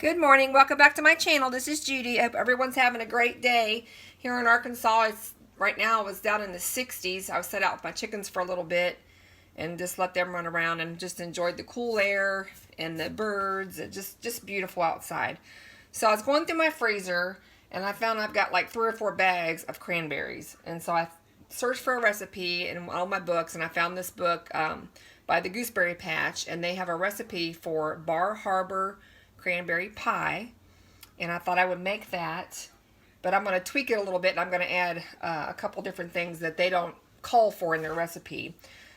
Good morning. Welcome back to my channel. This is Judy. I hope everyone's having a great day. Here in Arkansas, right now it was down in the 60s. I was set out with my chickens for a little bit and just let them run around and just enjoyed the cool air and the birds. It just beautiful outside. So I was going through my freezer and I found I've got like 3 or 4 bags of cranberries. And so I searched for a recipe in all my books, and I found this book by the Gooseberry Patch, and they have a recipe for Bar Harbor cranberry pie, and I thought I would make that, but I'm going to tweak it a little bit, and I'm going to add a couple different things that they don't call for in their recipe.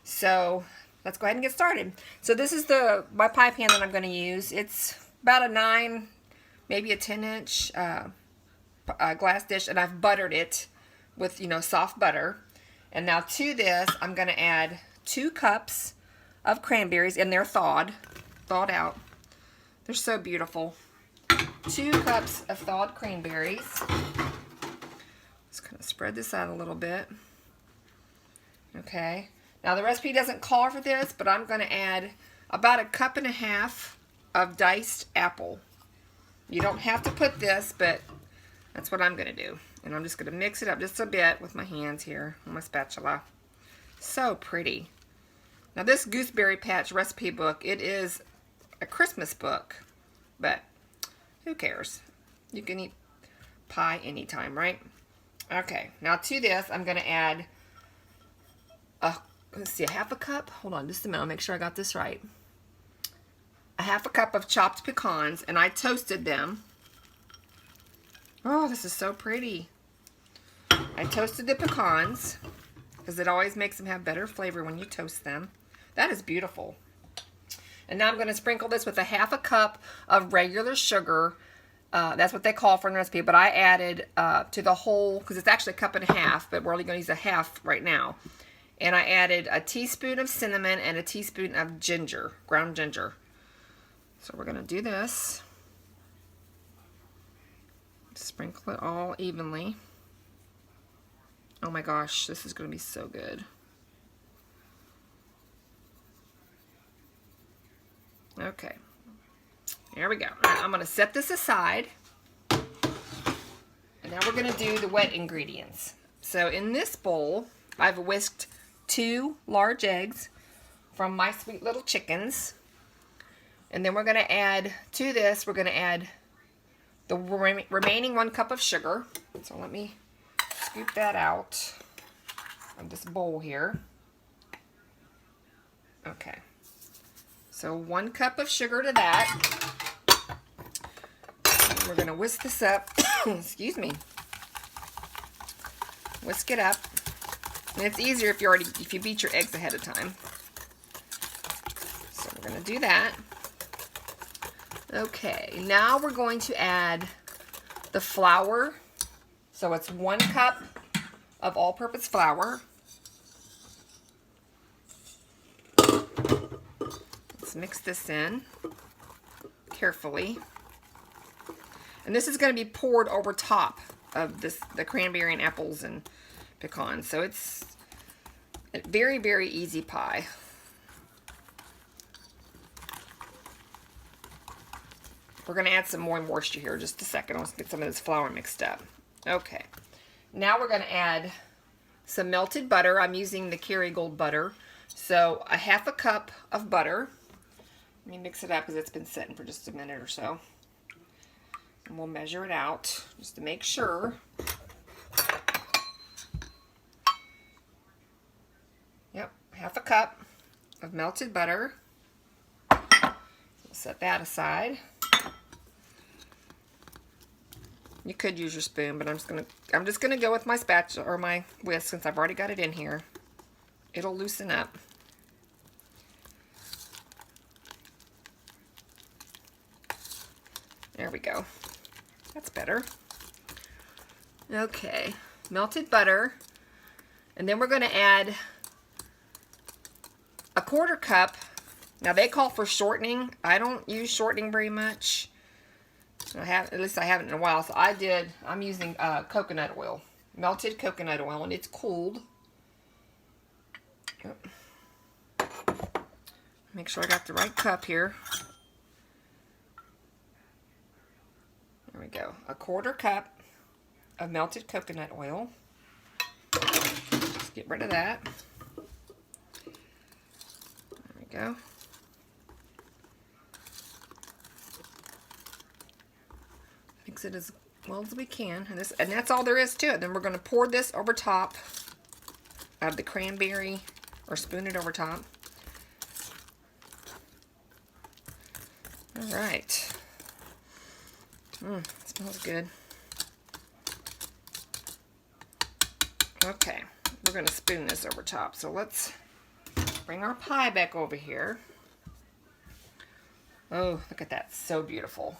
So let's go ahead and get started. So this is my pie pan that I'm going to use. It's about a 9, maybe a 10-inch glass dish, and I've buttered it with soft butter. And now to this I'm going to add 2 cups of cranberries, and they're thawed out. They're so beautiful. 2 cups of thawed cranberries. Just kind of spread this out a little bit. Okay. Now the recipe doesn't call for this, but I'm going to add about 1.5 cups of diced apple. You don't have to put this, but that's what I'm going to do. And I'm just going to mix it up just a bit with my hands here on my spatula. So pretty. Now this Gooseberry Patch recipe book, it is a Christmas book, but who cares? You can eat pie anytime, right? Okay, now to this I'm going to add let's see, 1/2 cup. Hold on just a minute, I'll make sure I got this right. 1/2 cup of chopped pecans, and I toasted them. Oh, this is so pretty. I toasted the pecans because it always makes them have better flavor when you toast them. That is beautiful. And now I'm going to sprinkle this with 1/2 cup of regular sugar. That's what they call for in the recipe, but I added to the whole, because it's actually 1.5 cups, but we're only going to use 1/2 right now. And I added a teaspoon of cinnamon and a teaspoon of ginger, ground ginger. So we're going to do this. Sprinkle it all evenly. Oh my gosh, this is going to be so good. Okay, there we go. Right, I'm going to set this aside, and now we're going to do the wet ingredients. So in this bowl, I've whisked 2 large eggs from my sweet little chickens, and then we're going to add to this, we're going to add the remaining 1 cup of sugar. So let me scoop that out of this bowl here. Okay. So 1 cup of sugar to that. And we're going to whisk this up. Excuse me. Whisk it up. And it's easier if you beat your eggs ahead of time. So we're going to do that. Okay, now we're going to add the flour. So it's 1 cup of all-purpose flour. Let's mix this in carefully. And this is going to be poured over top of the cranberry and apples and pecans. So it's a very, very easy pie. We're going to add some more moisture here just a second. Let's get some of this flour mixed up. Okay. Now we're going to add some melted butter. I'm using the Kerrygold butter. So 1/2 cup of butter. Let me mix it up because it's been sitting for just a minute or so. And we'll measure it out just to make sure. Yep, 1/2 cup of melted butter. We'll set that aside. You could use your spoon, but I'm just gonna go with my spatula or my whisk since I've already got it in here. It'll loosen up. There we go. That's better. Okay, melted butter. And then we're going to add 1/4 cup. Now they call for shortening. I don't use shortening very much. At least I haven't in a while. So I'm using coconut oil. Melted coconut oil, and it's cooled. Yep. Make sure I got the right cup here. we go. A 1/4 cup of melted coconut oil. Let's get rid of that. There we go. Mix it as well as we can. And that's all there is to it. Then we're going to pour this over top of the cranberry, or spoon it over top. All right. Smells good. Okay, we're going to spoon this over top. So let's bring our pie back over here. Oh, look at that. So beautiful.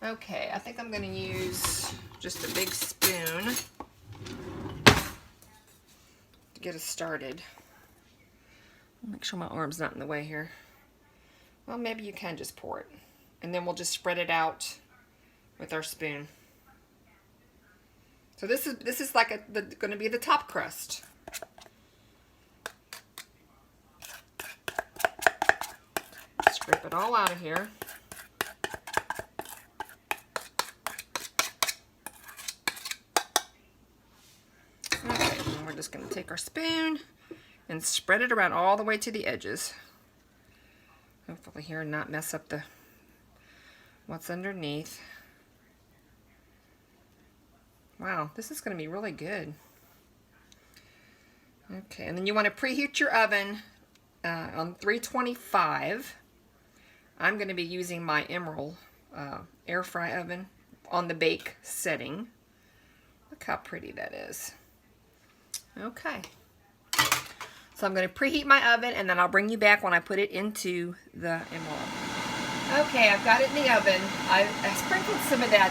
Okay, I think I'm going to use just a big spoon to get us started. Make sure my arm's not in the way here. Well, maybe you can just pour it. And then we'll just spread it out with our spoon. So this is like going to be the top crust. Scrape it all out of here. Okay, and we're just going to take our spoon and spread it around all the way to the edges. Hopefully here and not mess up what's underneath. Wow, this is going to be really good. Okay, and then you want to preheat your oven on 325. I'm going to be using my Emerald air fry oven on the bake setting. Look how pretty that is. Okay. So I'm going to preheat my oven, and then I'll bring you back when I put it into the Emerald. Okay, I've got it in the oven. I sprinkled some of that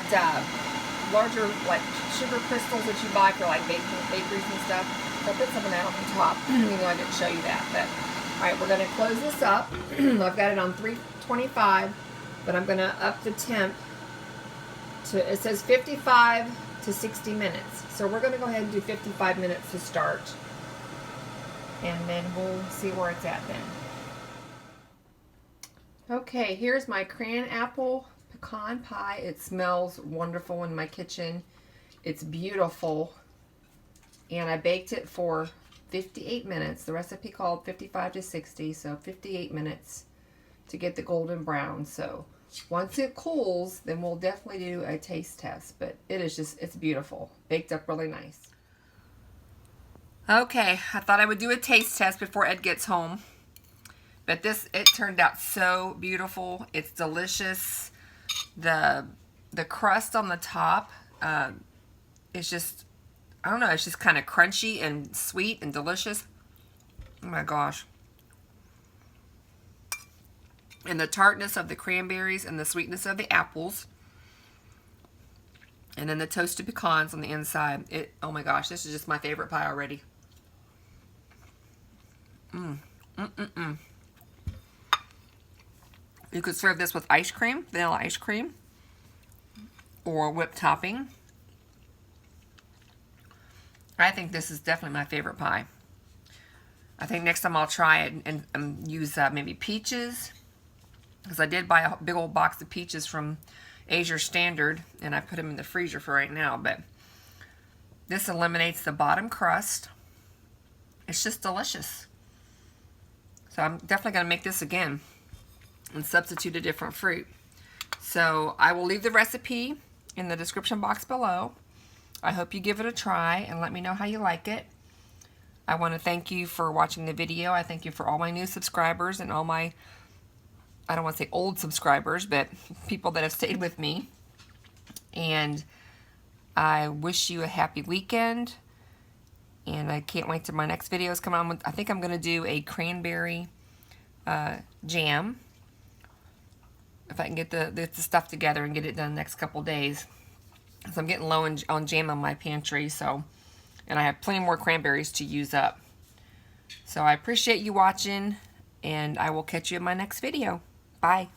larger like sugar crystals that you buy for like bakeries and stuff. So I put some of that on the top. You know, I didn't show you that. But all right, we're going to close this up. I've got it on 325, but I'm going to up the temp to, it says 55 to 60 minutes. So we're going to go ahead and do 55 minutes to start. And then we'll see where it's at then. Okay, here's my CranApple Pecan Pie. It smells wonderful in my kitchen. It's beautiful. And I baked it for 58 minutes. The recipe called 55 to 60, so 58 minutes to get the golden brown. So once it cools, then we'll definitely do a taste test. But it is just, it's beautiful. Baked up really nice. Okay, I thought I would do a taste test before Ed gets home. But it turned out so beautiful. It's delicious. The crust on the top is just, I don't know, it's just kind of crunchy and sweet and delicious. Oh my gosh. And the tartness of the cranberries and the sweetness of the apples. And then the toasted pecans on the inside. Oh my gosh, this is just my favorite pie already. You could serve this with ice cream, vanilla ice cream, or whipped topping. I think this is definitely my favorite pie. I think next time I'll try it and use maybe peaches, because I did buy a big old box of peaches from Asia Standard, and I put them in the freezer for right now. But this eliminates the bottom crust. It's just delicious. So I'm definitely going to make this again and substitute a different fruit. So I will leave the recipe in the description box below. I hope you give it a try and let me know how you like it. I want to thank you for watching the video. I thank you for all my new subscribers and all my, I don't want to say old subscribers, but people that have stayed with me. And I wish you a happy weekend. And I can't wait till my next videos come on. I think I'm going to do a cranberry jam. If I can get the stuff together and get it done the next couple days. So I'm getting low on jam on my pantry. So, and I have plenty more cranberries to use up. So I appreciate you watching. And I will catch you in my next video. Bye.